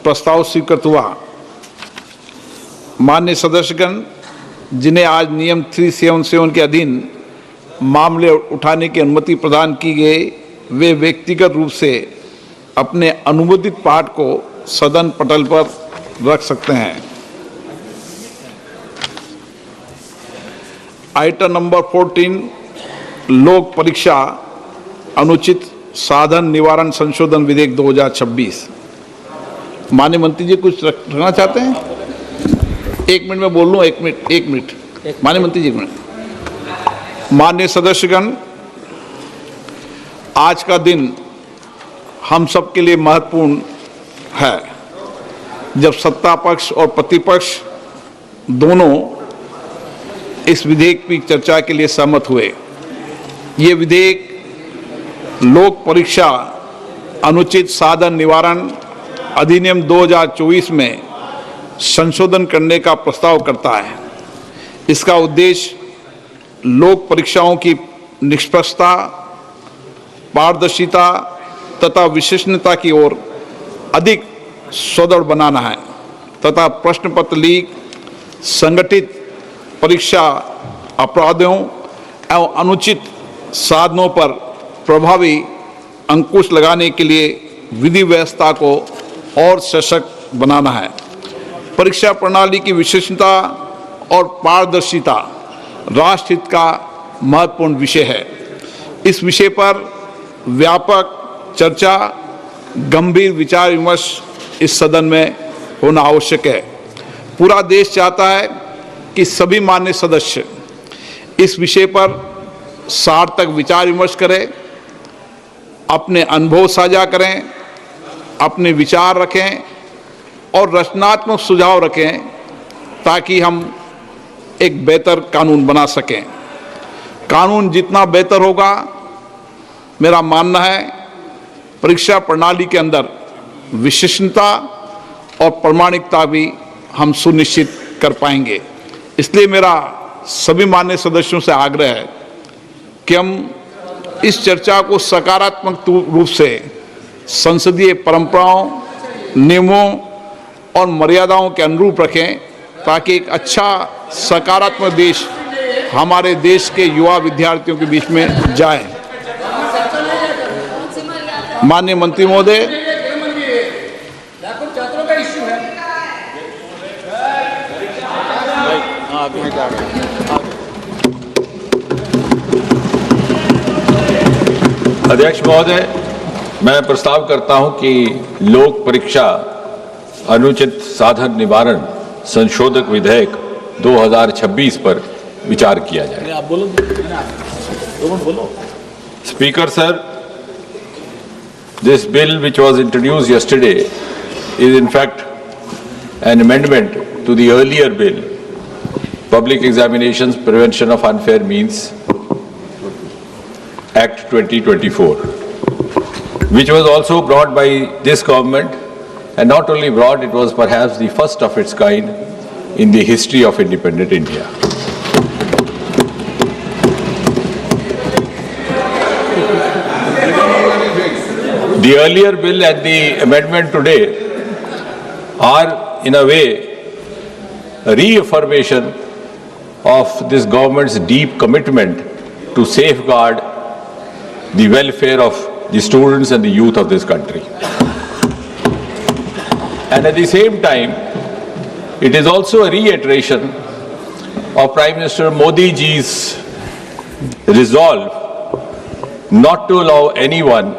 प्रस्ताव स्वीकृत हुआ। माननीय सदस्यगण, जिन्हें आज नियम 377 के अधीन मामले उठाने की अनुमति प्रदान की गई, वे व्यक्तिगत रूप से अपने अनुमोदित पाठ को सदन पटल पर रख सकते हैं। आइटम नंबर 14, लोक परीक्षा अनुचित साधन निवारण संशोधन विधेयक 2026। माननीय मंत्री जी कुछ रखना चाहते हैं? 1 मिनट में बोल लूँ, 1 मिनट। माननीय मंत्री जी 1 मिनट। माननीय सदस्यगण, आज का दिन हम सब के लिए महत्वपूर्ण है, जब सत्ता पक्ष और प्रतिपक्ष दोनों इस विधेयक की चर्चा के लिए सहमत हुए। ये विधेयक लोक परीक्षा अनुचित साधन निवारण अधिनियम 2024 में संशोधन करने का प्रस्ताव करता है। इसका उद्देश्य लोक परीक्षाओं की निष्पक्षता, पारदर्शिता तथा विश्वसनीयता की ओर अधिक सुदृढ़ बनाना है तथा प्रश्न पत्र लीक, संगठित परीक्षा अपराधों एवं अनुचित साधनों पर प्रभावी अंकुश लगाने के लिए विधि व्यवस्था को और सशक्त बनाना है। परीक्षा प्रणाली की विश्वसनीयता और पारदर्शिता राष्ट्र हित का महत्वपूर्ण विषय है। इस विषय पर व्यापक चर्चा, गंभीर विचार विमर्श इस सदन में होना आवश्यक है। पूरा देश चाहता है कि सभी माननीय सदस्य इस विषय पर सार्थक विचार विमर्श करें, अपने अनुभव साझा करें, अपने विचार रखें और रचनात्मक सुझाव रखें, ताकि हम एक बेहतर कानून बना सकें। कानून जितना बेहतर होगा, मेरा मानना है परीक्षा प्रणाली के अंदर विश्वसनीयता और प्रामाणिकता भी हम सुनिश्चित कर पाएंगे। इसलिए मेरा सभी माननीय सदस्यों से आग्रह है कि हम इस चर्चा को सकारात्मक रूप से संसदीय परंपराओं, नियमों और मर्यादाओं के अनुरूप रखें, ताकि एक अच्छा सकारात्मक देश हमारे देश के युवा विद्यार्थियों के बीच में जाए। माननीय मंत्री महोदय, अध्यक्ष महोदय, मैं प्रस्ताव करता हूं कि लोक परीक्षा अनुचित साधन निवारण संशोधक विधेयक 2026 पर विचार किया जाए। आप बोलो। Speaker sir, this bill which was introduced yesterday is in fact an amendment to the earlier bill, Public Examinations Prevention of Unfair Means Act 2024, which was also brought by this government, and not only brought, it was perhaps the first of its kind in the history of independent India. The earlier bill and the amendment today are in a way a reaffirmation of this government's deep commitment to safeguard the welfare of the students and the youth of this country. And at the same time, it is also a reiteration of Prime Minister Modi ji's resolve not to allow anyone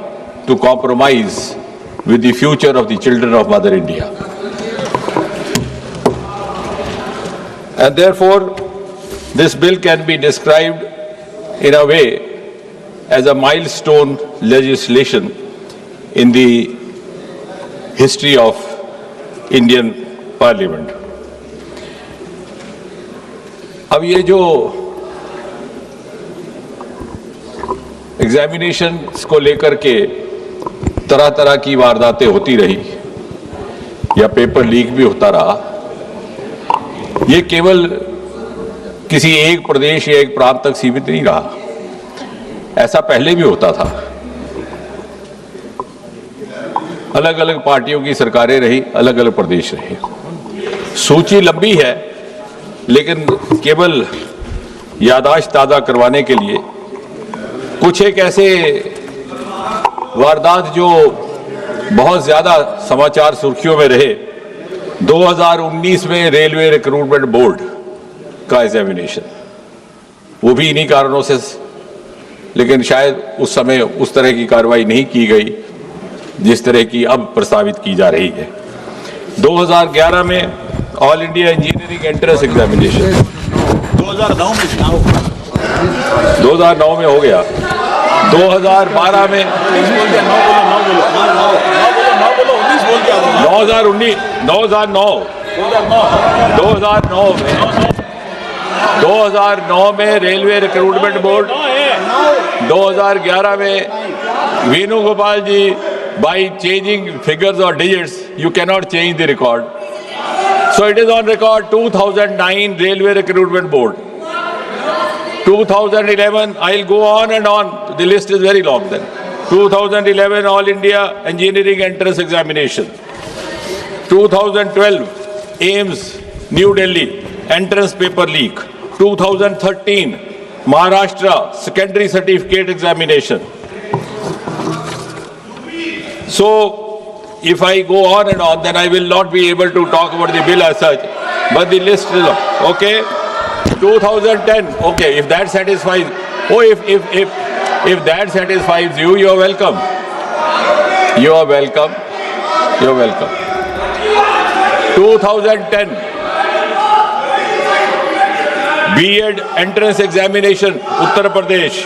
to compromise with the future of the children of Mother India. And therefore, this bill can be described in a way as a milestone legislation in the history of Indian Parliament. अब ये जो examination को लेकर के तरह तरह की वारदातें होती रही या पेपर लीक भी होता रहा, ये केवल किसी एक प्रदेश या एक प्रांत तक सीमित नहीं रहा। ऐसा पहले भी होता था। अलग अलग पार्टियों की सरकारें रही, अलग अलग प्रदेश रहे। सूची लंबी है, लेकिन केवल याददाश्त ताज़ा करवाने के लिए कुछ एक ऐसे वारदात जो बहुत ज़्यादा समाचार सुर्खियों में रहे। 2019 में रेलवे रिक्रूटमेंट बोर्ड का एग्जामिनेशन, वो भी इन्हीं कारणों से, लेकिन शायद उस समय उस तरह की कार्रवाई नहीं की गई जिस तरह की अब प्रस्तावित की जा रही है। 2011 में all India engineering entrance examination 2009 में हो गया। 2012 में 2009 में रेलवे रिक्रूटमेंट बोर्ड, 2011 में वेणुगोपाल जी, by changing figures or digits you cannot change the record, so it is on record 2009 railway recruitment board, 2011 I'll go on and on, the list is very long then, 2011 all India engineering entrance examination, 2012 AIMS New Delhi entrance paper leak, 2013 Maharashtra secondary certificate examination. So if I go on and on, then I will not be able to talk about the bill as such, but the list is long. Okay, 2010, okay, if that satisfies, if that satisfies you, you are welcome. You are welcome. You are welcome. 2010 B.Ed entrance examination, Uttar Pradesh.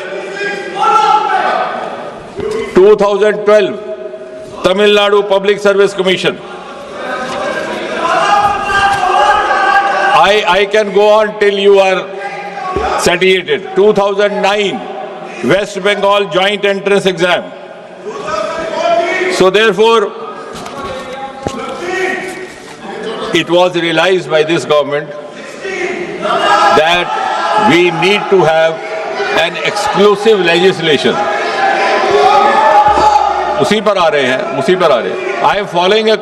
2012 Tamil Nadu Public Service Commission. I can go on till you are satiated. 2009 West Bengal joint entrance exam. So therefore, it was realized by this government that we need to have an exclusive legislation. उसी पर आ रहे हैं, I am following a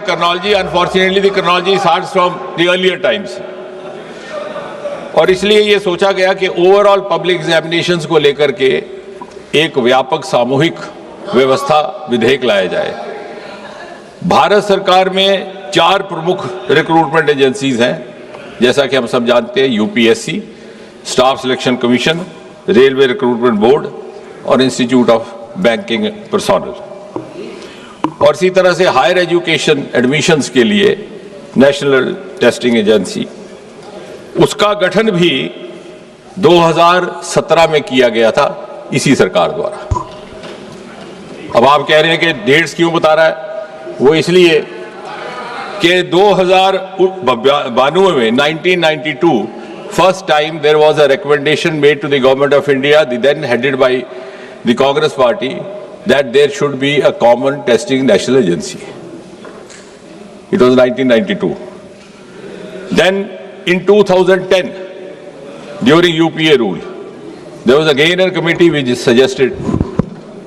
chronology. Unfortunately the chronology starts from the earlier times. और इसलिए ये सोचा गया कि ओवरऑल पब्लिक एग्जामिनेशंस को लेकर के एक व्यापक सामूहिक व्यवस्था विधेयक लाया जाए। भारत सरकार में 4 प्रमुख रिक्रूटमेंट एजेंसीज हैं, जैसा कि हम सब जानते हैं, UPSC, staff selection commission, railway recruitment board और इंस्टीट्यूट ऑफ बैंकिंग पर्सोनल। और इसी तरह से हायर एजुकेशन एडमिशन्स के लिए नेशनल टेस्टिंग एजेंसी, उसका गठन भी 2017 में किया गया था इसी सरकार द्वारा। अब आप कह रहे हैं कि डेट्स क्यों बता रहा है, वो इसलिए कि 2092 में 1992 first time there was a recommendation made to the government of India, then headed by the Congress party, that there should be a common testing national agency. It was 1992. Then in 2010, during UPA rule, there was again a committee which suggested,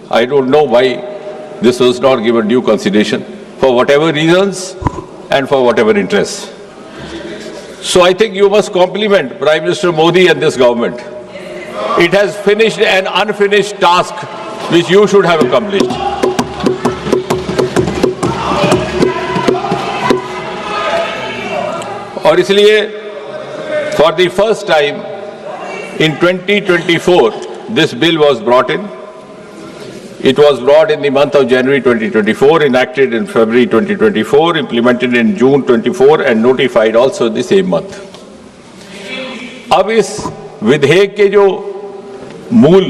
I don't know why this was not given due consideration, for whatever reasons and for whatever interests. So I think you must compliment Prime Minister Modi and this government. It has finished an unfinished task which you should have accomplished. और इसलिए for the first time in 2024 this bill was brought in. It was brought in the month of January 2024, enacted in February 2024, implemented in June 24 and notified also the same month. अब इस विधेयक के जो मूल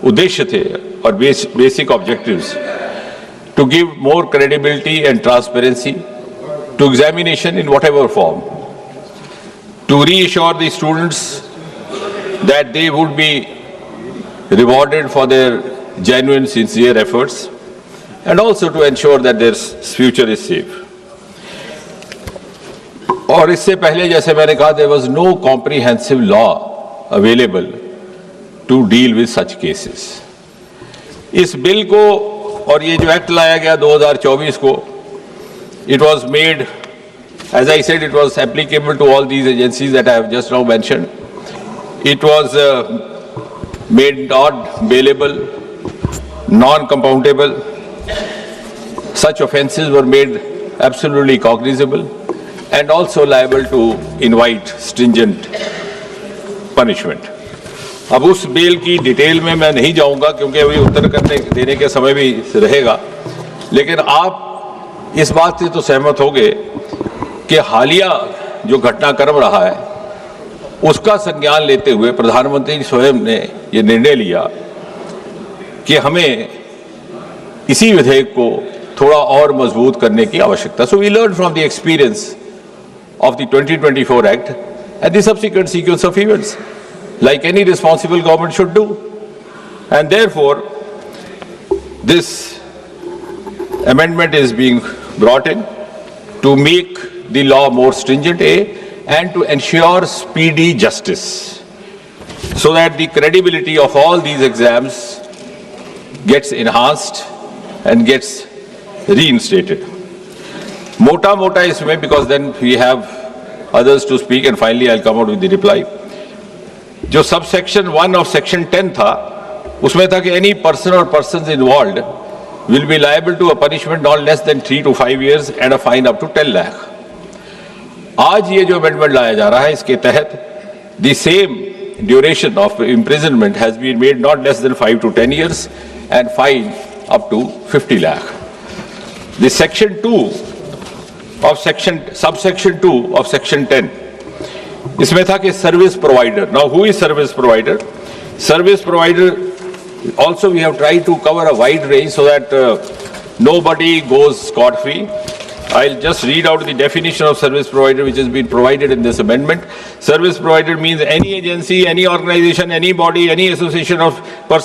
उद्देश्य थे और basic objectives, to give more credibility and transparency to examination in whatever form, to reassure the students that they would be rewarded for their genuine, sincere efforts, and also to ensure that their future is safe. और इससे पहले, जैसे मैंने कहा, there was no comprehensive law available to deal with such cases. इस bill को और ये जो एक्ट लाया गया 2024 को, it was made, as I said, it was applicable to all these agencies that I have just now mentioned. It was made not bailable, non-compoundable. Such offences were made absolutely cognizable and also liable to invite stringent punishment. अब उस bell की detail में मैं नहीं जाऊंगा क्योंकि अभी उत्तर देने के समय भी रहेगा, लेकिन आप इस बात से तो सहमत होंगे कि हालिया जो घटनाक्रम रहा है उसका संज्ञान लेते हुए प्रधानमंत्री स्वयं ने ये निर्णय लिया कि हमें इसी विधेयक को थोड़ा और मजबूत करने की आवश्यकता. So we learn from the experience of the 2024 Act and the subsequent sequence of events, like any responsible government should do. And therefore, this amendment is being brought in to make the law more stringent, and to ensure speedy justice, so that the credibility of all these exams gets enhanced and gets reinstated. मोटा मोटा इसमें, because then we have others to speak and finally I'll come out with the reply. जो subsection 1 of section 10 था, उसमें था कि any person or persons involved will be liable to a punishment not less than 3 to 5 years and a fine up to 10 lakh. आज ये जो amendment लाया जा रहा है, इसके तहत the same duration of imprisonment has been made not less than 5 to 10 years and fine up to 50 lakh. The section 2 of subsection 2 of section 10, इसमें था कि service provider. Now who is service provider? Service provider also we have tried to cover a wide range so that nobody goes scot-free. I'll just read out the definition of service provider which has been provided in this amendment. Service provider means any agency, any organization, any body, any association of persons